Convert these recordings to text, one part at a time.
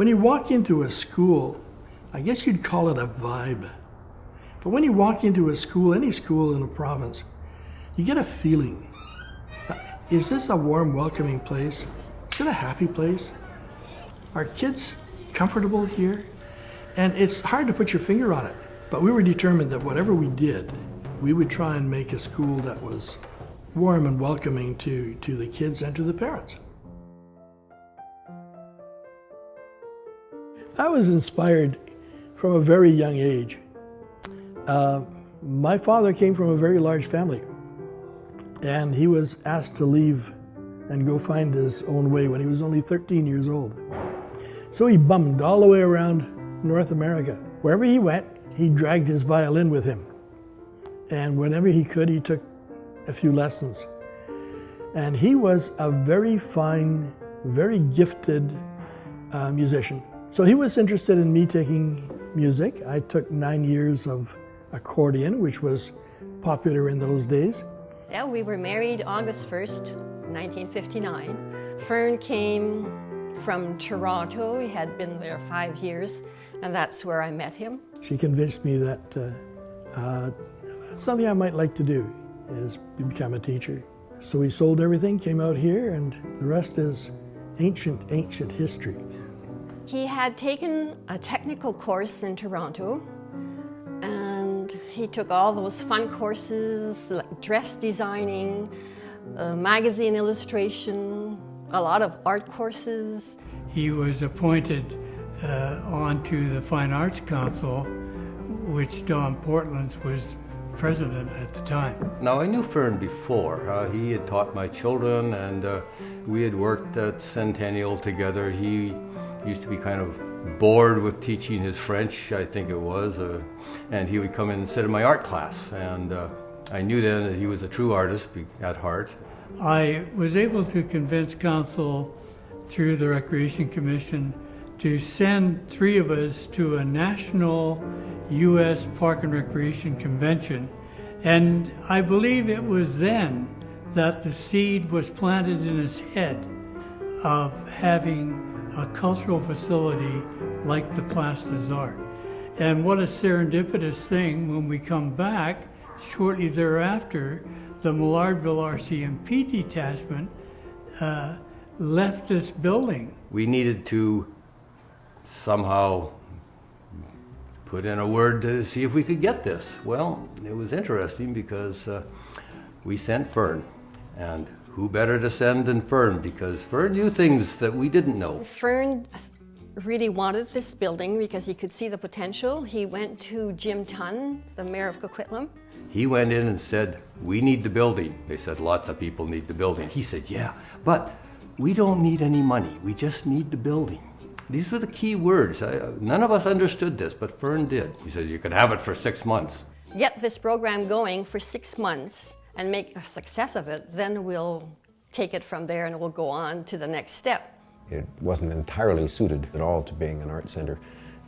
When you walk into a school, I guess you'd call it a vibe. But when you walk into a school, any school in a province, you get a feeling. Is this a warm, welcoming place? Is it a happy place? Are kids comfortable here? And it's hard to put your finger on it, but we were determined that whatever we did, we would try and make a school that was warm and welcoming to the kids and to the parents. I was inspired from a very young age. My father came from a very large family, and he was asked to leave and go find his own way when he was only 13 years old. So he bummed all the way around North America. Wherever he went, he dragged his violin with him. And whenever he could, he took a few lessons. And he was a very fine, very gifted musician. So he was interested in me taking music. I took 9 years of accordion, which was popular in those days. Yeah, we were married August 1st, 1959. Fern came from Toronto. He had been there 5 years, and that's where I met him. She convinced me that something I might like to do is become a teacher. So we sold everything, came out here, and the rest is ancient, ancient history. He had taken a technical course in Toronto, and he took all those fun courses like dress designing, magazine illustration, a lot of art courses. He was appointed onto the Fine Arts Council, which Don Portlands was president at the time. Now, I knew Fern before. He had taught my children, and we had worked at Centennial together. He used to be kind of bored with teaching his French, I think it was, and he would come in and sit in my art class. And I knew then that he was a true artist at heart. I was able to convince council through the Recreation Commission to send 3 of us to a national U.S. Park and Recreation Convention. And I believe it was then that the seed was planted in his head of having a cultural facility like the Place des Arts. And what a serendipitous thing when we come back shortly thereafter, the Millardville RCMP detachment left this building. We needed to somehow put in a word to see if we could get this. Well, it was interesting because we sent Fern, and who better to send than Fern, because Fern knew things that we didn't know. Fern really wanted this building because he could see the potential. He went to Jim Tunn, the mayor of Coquitlam. He went in and said, we need the building. They said, lots of people need the building. He said, yeah, but we don't need any money. We just need the building. These were the key words. None of us understood this, but Fern did. He said, you can have it for 6 months. Get this program going for 6 months and make a success of it, then we'll take it from there and we'll go on to the next step. It wasn't entirely suited at all to being an art center,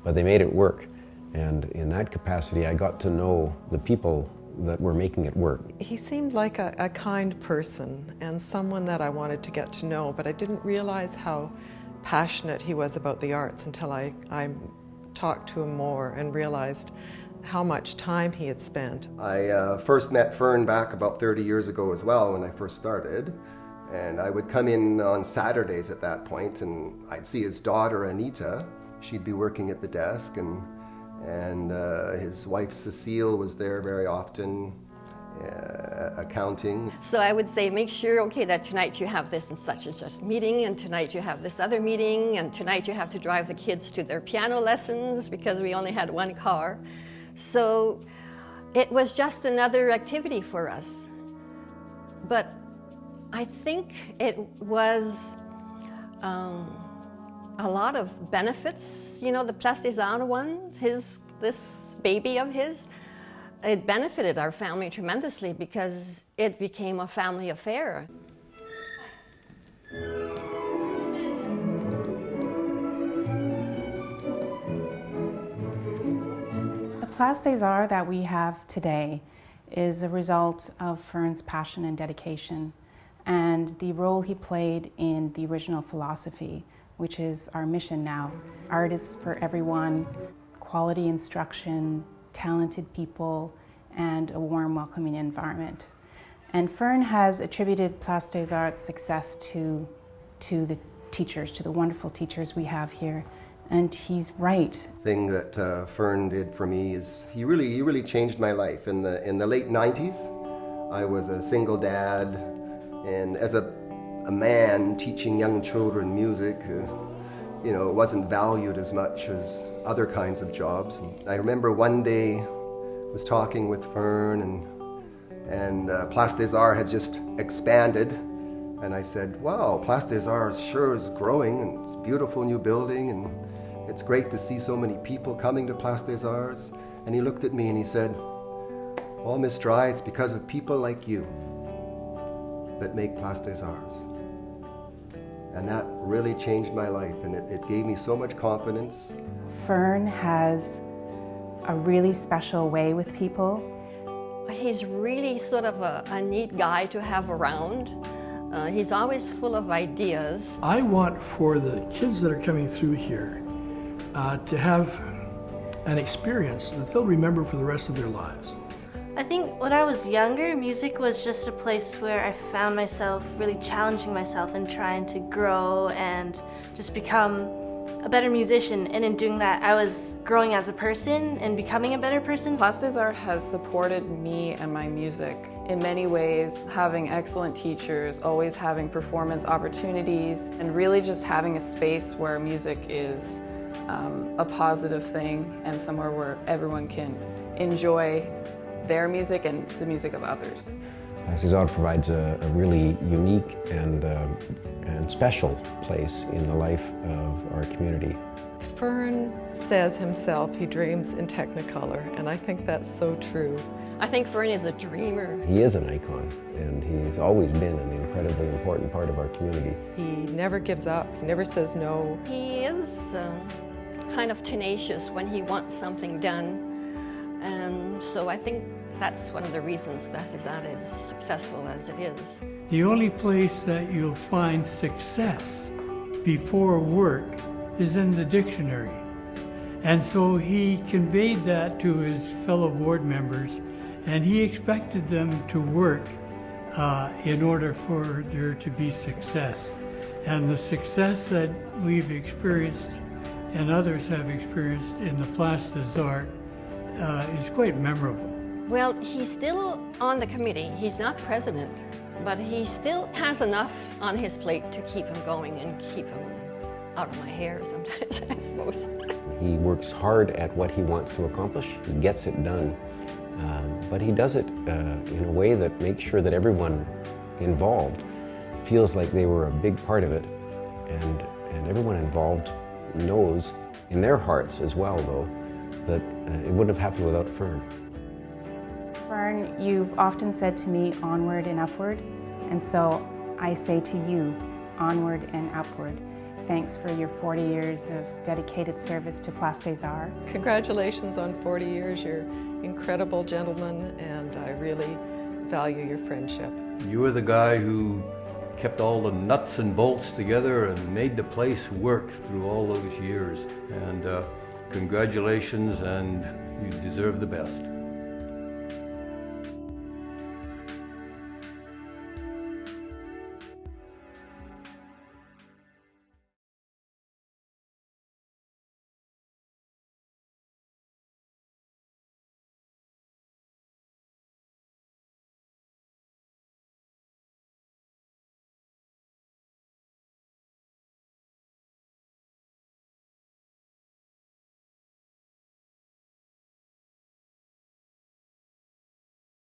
but they made it work. And in that capacity, I got to know the people that were making it work. He seemed like a kind person and someone that I wanted to get to know, but I didn't realize how passionate he was about the arts until I talked to him more and realized how much time he had spent. I first met Fern back about 30 years ago as well when I first started. And I would come in on Saturdays at that point, and I'd see his daughter Anita. She'd be working at the desk, and his wife Cecile was there very often, accounting. So I would say, make sure, okay, that tonight you have this and such and such meeting, and tonight you have this other meeting, and tonight you have to drive the kids to their piano lessons because we only had 1 car. So it was just another activity for us. But I think it was a lot of benefits. You know, the Place des Arts one, this baby of his, it benefited our family tremendously because it became a family affair. The Place des Arts that we have today is a result of Fern's passion and dedication and the role he played in the original philosophy which is our mission now. Art is for everyone, quality instruction, talented people, and a warm, welcoming environment. And Fern has attributed Place des Arts' success to the teachers, to the wonderful teachers we have here. And he's right. The thing that Fern did for me is he really changed my life. In the late 90s, I was a single dad, and as a man teaching young children music, it wasn't valued as much as other kinds of jobs. And I remember one day I was talking with Fern, and Place des Arts had just expanded, and I said, "Wow, Place des Arts sure is growing, and it's a beautiful new building, and it's great to see so many people coming to Place des Arts." And he looked at me and he said, "Well, Miss Dry, it's because of people like you that make Place des Arts." And that really changed my life, and it gave me so much confidence. Fern has a really special way with people. He's really sort of a neat guy to have around. He's always full of ideas. I want for the kids that are coming through here to have an experience that they'll remember for the rest of their lives. I think when I was younger, music was just a place where I found myself really challenging myself and trying to grow and just become a better musician. And in doing that, I was growing as a person and becoming a better person. Place des Arts has supported me and my music in many ways, having excellent teachers, always having performance opportunities, and really just having a space where music is a positive thing and somewhere where everyone can enjoy their music and the music of others. Place des Arts provides a really unique and special place in the life of our community. Fern says himself he dreams in Technicolor, and I think that's so true. I think Fern is a dreamer. He is an icon, and he's always been an incredibly important part of our community. He never gives up, he never says no. He is kind of tenacious when he wants something done. And so I think that's one of the reasons Place des Arts is successful as it is. The only place that you'll find success before work is in the dictionary. And so he conveyed that to his fellow board members, and he expected them to work in order for there to be success. And the success that we've experienced and others have experienced in the Place des Arts is quite memorable. Well, he's still on the committee. He's not president, but he still has enough on his plate to keep him going and keep him out of my hair sometimes, I suppose. He works hard at what he wants to accomplish. He gets it done, but he does it in a way that makes sure that everyone involved feels like they were a big part of it, and everyone involved knows in their hearts as well, though, that it wouldn't have happened without Fern. Fern, you've often said to me, onward and upward, and so I say to you, onward and upward. Thanks for your 40 years of dedicated service to Place des Arts. Congratulations on 40 years, you're an incredible gentleman, and I really value your friendship. You were the guy who kept all the nuts and bolts together and made the place work through all those years. And congratulations, and you deserve the best.